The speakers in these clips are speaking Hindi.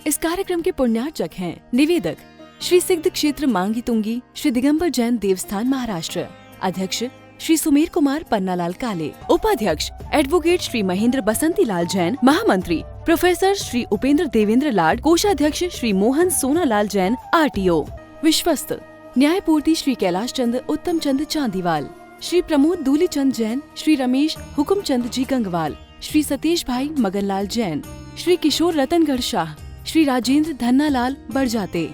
इस कार्यक्रम के पुण्यार्चक हैं निवेदक श्री सिद्ध क्षेत्र मांगी तुंगी श्री दिगंबर जैन देवस्थान महाराष्ट्र, अध्यक्ष श्री सुमेर कुमार पन्नालाल काले, उपाध्यक्ष एडवोकेट श्री महेंद्र बसंती लाल जैन, महामंत्री प्रोफेसर श्री उपेंद्र देवेंद्र लाड, कोषाध्यक्ष श्री मोहन सोनालाल जैन RTO, विश्वस्त न्यायपूर्ति श्री कैलाश चंद उत्तम चंद चांदीवाल, श्री प्रमोद दूलीचंद जैन, श्री रमेश हुकुमचंद जी गंगवाल, श्री सतीश भाई मगनलाल जैन, श्री किशोर रतनगढ़ शाह, श्री राजेंद्र धन्नालाल बड़जाते,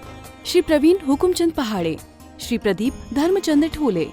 श्री प्रवीण हुकुमचंद पहाड़े, श्री प्रदीप धर्मचंद ठोले।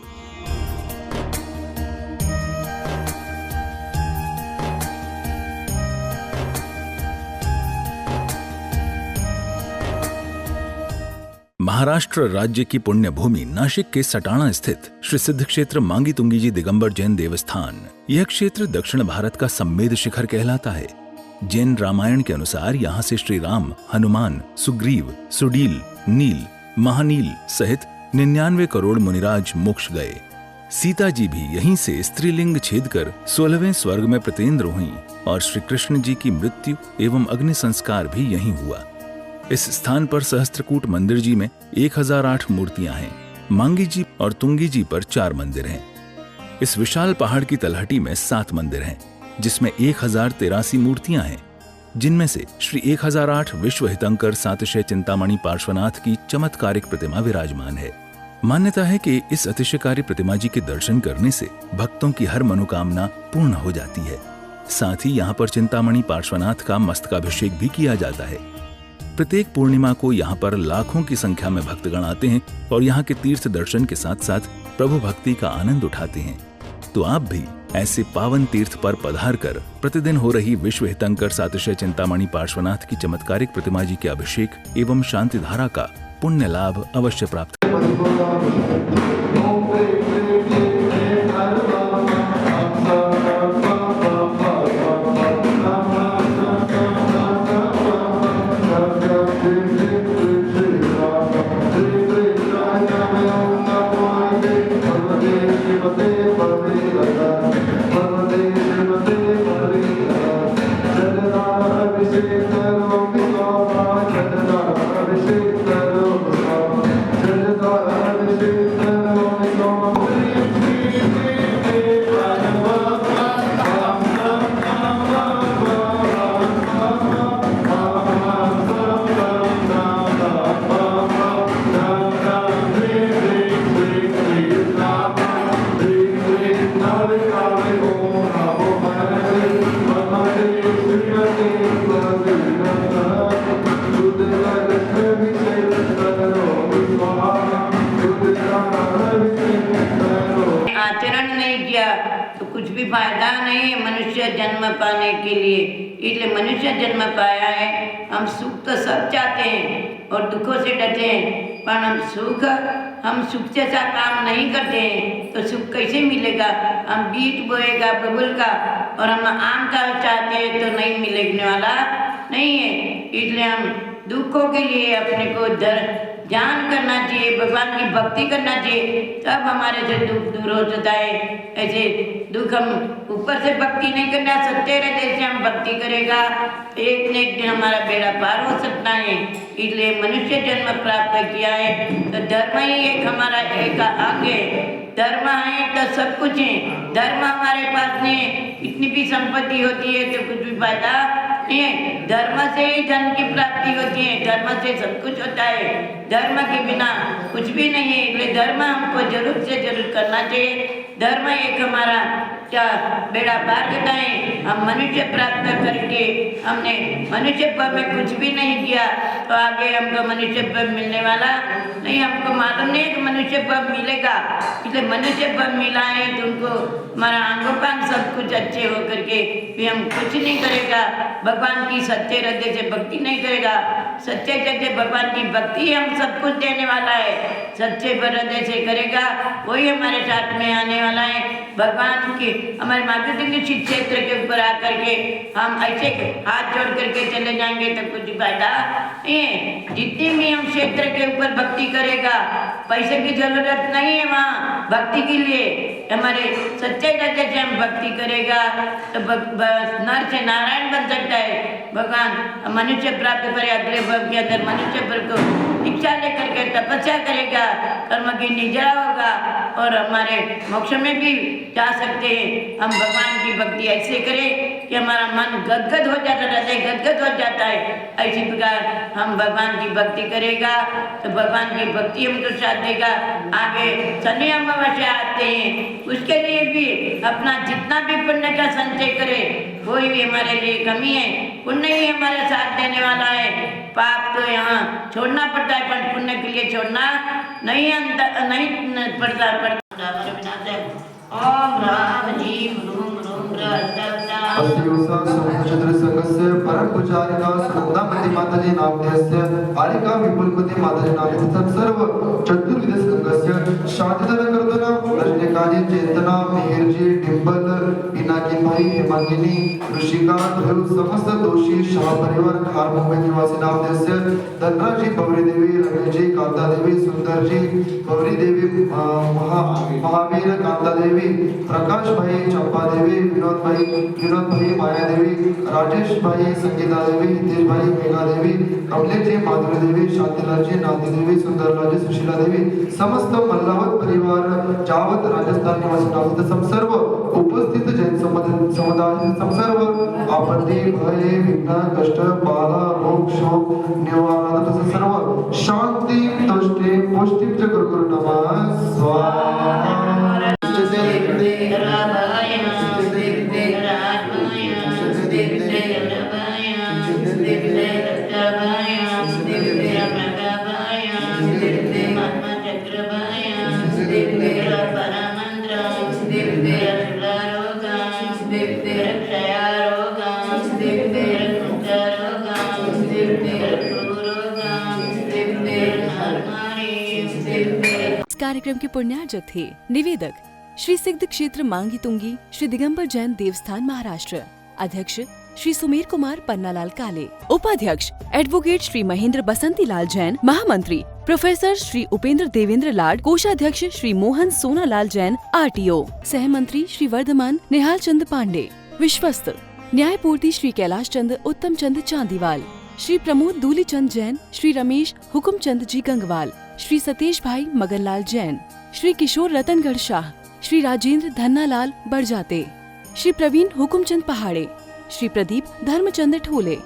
महाराष्ट्र राज्य की पुण्य भूमि नाशिक के सटाणा स्थित श्री सिद्ध क्षेत्र मांगी तुंगी जी दिगंबर जैन देवस्थान, यह क्षेत्र दक्षिण भारत का सम्मेद शिखर कहलाता है। जैन रामायण के अनुसार यहाँ से श्री राम, हनुमान, सुग्रीव, सुडील, नील, महानील सहित 99 करोड़ मुनिराज मोक्ष गए। सीता जी भी यहीं से स्त्रीलिंग छेद कर 16वें स्वर्ग में प्रतिन्द्र हुई और श्री कृष्ण जी की मृत्यु एवं अग्नि संस्कार भी यहीं हुआ। इस स्थान पर सहस्त्रकूट मंदिर जी में 1008 मूर्तियां हैं। मांगी जी और तुंगी जी पर 4 मंदिर हैं। इस विशाल पहाड़ की तलहटी में 7 मंदिर हैं, जिसमें 1083 मूर्तियां हैं, जिनमें से श्री 1008 विश्व हितंकर सातिशय चिंतामणि पार्श्वनाथ की चमत्कारिक प्रतिमा विराजमान है। मान्यता है कि इस अतिशयकारी प्रतिमा जी के दर्शन करने से भक्तों की हर मनोकामना पूर्ण हो जाती है। साथ ही यहाँ पर चिंतामणि पार्श्वनाथ का मस्तकाभिषेक भी किया जाता है। प्रत्येक पूर्णिमा को यहाँ पर लाखों की संख्या में भक्तगण आते हैं और यहाँ के तीर्थ दर्शन के साथ साथ प्रभु भक्ति का आनंद उठाते हैं। तो आप भी ऐसे पावन तीर्थ पर पधार कर प्रतिदिन हो रही विश्व हितंकर सातिशय चिंतामणि पार्श्वनाथ की चमत्कारिक प्रतिमा जी के अभिषेक एवं शांति धारा का पुण्य लाभ अवश्य प्राप्त कुछ भी फायदा नहीं है मनुष्य जन्म पाने के लिए, इसलिए मनुष्य जन्म पाया है। हम सुख तो सब चाहते हैं और दुखों से डरते हैं, पर हम सुख जैसा काम नहीं करते हैं तो सुख कैसे मिलेगा। हम बीज बोएगा बबुल का और हम आम का चाहते हैं तो नहीं मिलने वाला नहीं है। इसलिए हम दुखों के लिए अपने को ध्यान करना चाहिए, भगवान की भक्ति करना चाहिए, तब हमारे से दुख दूर हो जाता है। ऐसे दुख हम ऊपर से भक्ति नहीं करना, सत्य हृदय से हम भक्ति करेगा तो एक न एक दिन हमारा बेड़ा पार हो सकता है। इसलिए मनुष्य जन्म प्राप्त किया है तो धर्म ही एक हमारा एक अंग है। धर्म है तो सब कुछ है। धर्म हमारे पास नहीं है, इतनी भी संपत्ति होती है तो कुछ भी फायदा नहीं है। धर्म से ही धन की प्राप्ति होती है, धर्म से सब कुछ होता है। धर्म के बिना कुछ भी नहीं है, इसलिए धर्म हमको जरूर से जरूर करना चाहिए। धर्म एक हमारा क्या बेड़ा पार करता है। हम मनुष्य प्राप्त करके हमने मनुष्य पद में कुछ भी नहीं किया तो आगे हमको मनुष्य पद मिलने वाला नहीं। हमको मालूम नहीं कि मनुष्य पद मिलेगा, इसलिए मनुष्य पद मिला है तो उनको हमारा अंगोपांग सब कुछ अच्छे हो करके भी हम कुछ नहीं करेगा। भगवान की सच्चे हृदय से भक्ति नहीं करेगा। सच्चे सच्चे भगवान की भक्ति हम सब कुछ देने वाला है। सच्चे हृदय से करेगा वही हमारे साथ में आने वाला है। भगवान की हमारे मार्ग क्षेत्र के ऊपर आकर के हम ऐसे हाथ जोड़ करके चले जाएंगे तो कुछ फायदा नहीं है। जितने भी हम क्षेत्र के ऊपर भक्ति करेगा पैसे की जरूरत नहीं है वहाँ भक्ति के लिए। हमारे सच्चे हृदय से हम भक्ति करेगा तो नर से नारायण बन सकता है। भगवान मनुष्य प्राप्त करे, अगले भव के अंदर मनुष्य पर को इच्छा लेकर के तपस्या करेगा, कर्म की निजरा होगा और हमारे मोक्ष में भी जा सकते हैं। हम भगवान की भक्ति ऐसे करें कि हमारा मन गदगद हो जाता, हृदय गदगद हो जाता है। ऐसी प्रकार हम भगवान की भक्ति करेगा तो भगवान की भक्ति हमको साथ देगा। आगे शनि अमावस्या आते हैं, उसके लिए भी अपना जितना भी पुण्य का संचय करे, कोई भी हमारे लिए कमी है, पुण्य ही हमारे साथ देने वाला है। पाप तो यहाँ छोड़ना पड़ता है पर पुण्य के लिए छोड़ना नहीं पड़ता। ओम राम जीव रूम रूम संघस्य परम पुजारिका सुगंधामती माताजी नामधेयस्य कालिका विपुलपती माताजी नामधेयस्य सर्व चतुर्विध संघस्य शांतिदान करताना रजनीकांत चेतना मेहरजी डिंपल पिनाकी भाई हेमांगिनी ऋषिका धरू समस्त दोषी शाह परिवार खार मुंबई निवासी नामधेयस्य धनराजी पवरी देवी रमेशजी कांता देवी सुंदरजी पवरी देवी महावीर कांता देवी प्रकाश भाई चंपा देवी विनोद भाई माया देवी राजेश भाई संगीता देवी हितेश भाई मेघा देवी कमलेश जी माधुरी देवी शांतिलाल जी नादी देवी सुंदरलाल जी सुशीला देवी समस्त मल्लावत परिवार जावत राजस्थान निवासी नामधेय सर्व उपस्थित जैन समुदाय सर्व आपत्ती भय विघ्न कष्ट बाधा रोग शोक निवारण तसेच सर्व शांती तुष्टी पुष्टी च गुरु नमः स्वाहा। इस कार्यक्रम के पुण्यार्चक थे निवेदक श्री सिद्ध क्षेत्र मांगी तुंगी श्री दिगंबर जैन देवस्थान महाराष्ट्र, अध्यक्ष श्री सुमेर कुमार पन्नालाल काले, उपाध्यक्ष एडवोकेट श्री महेंद्र बसंती लाल जैन, महामंत्री प्रोफेसर श्री उपेंद्र देवेंद्र लाड, कोषाध्यक्ष श्री मोहन सोनालाल जैन RTO, सहमंत्री श्री वर्धमान निहाल चंद पांडे, विश्वस्त न्यायपूर्ति श्री कैलाश चंद उत्तम चंद चांदीवाल, श्री प्रमोद दूली चंद जैन, श्री रमेश हुकुम चंद जी गंगवाल, श्री सतीश भाई मगनलाल जैन, श्री किशोर रतनगढ़ शाह, श्री राजेंद्र धन्नालाल बड़जाते, श्री प्रवीण हुकुमचंद पहाड़े, श्री प्रदीप धर्मचंद ठोले।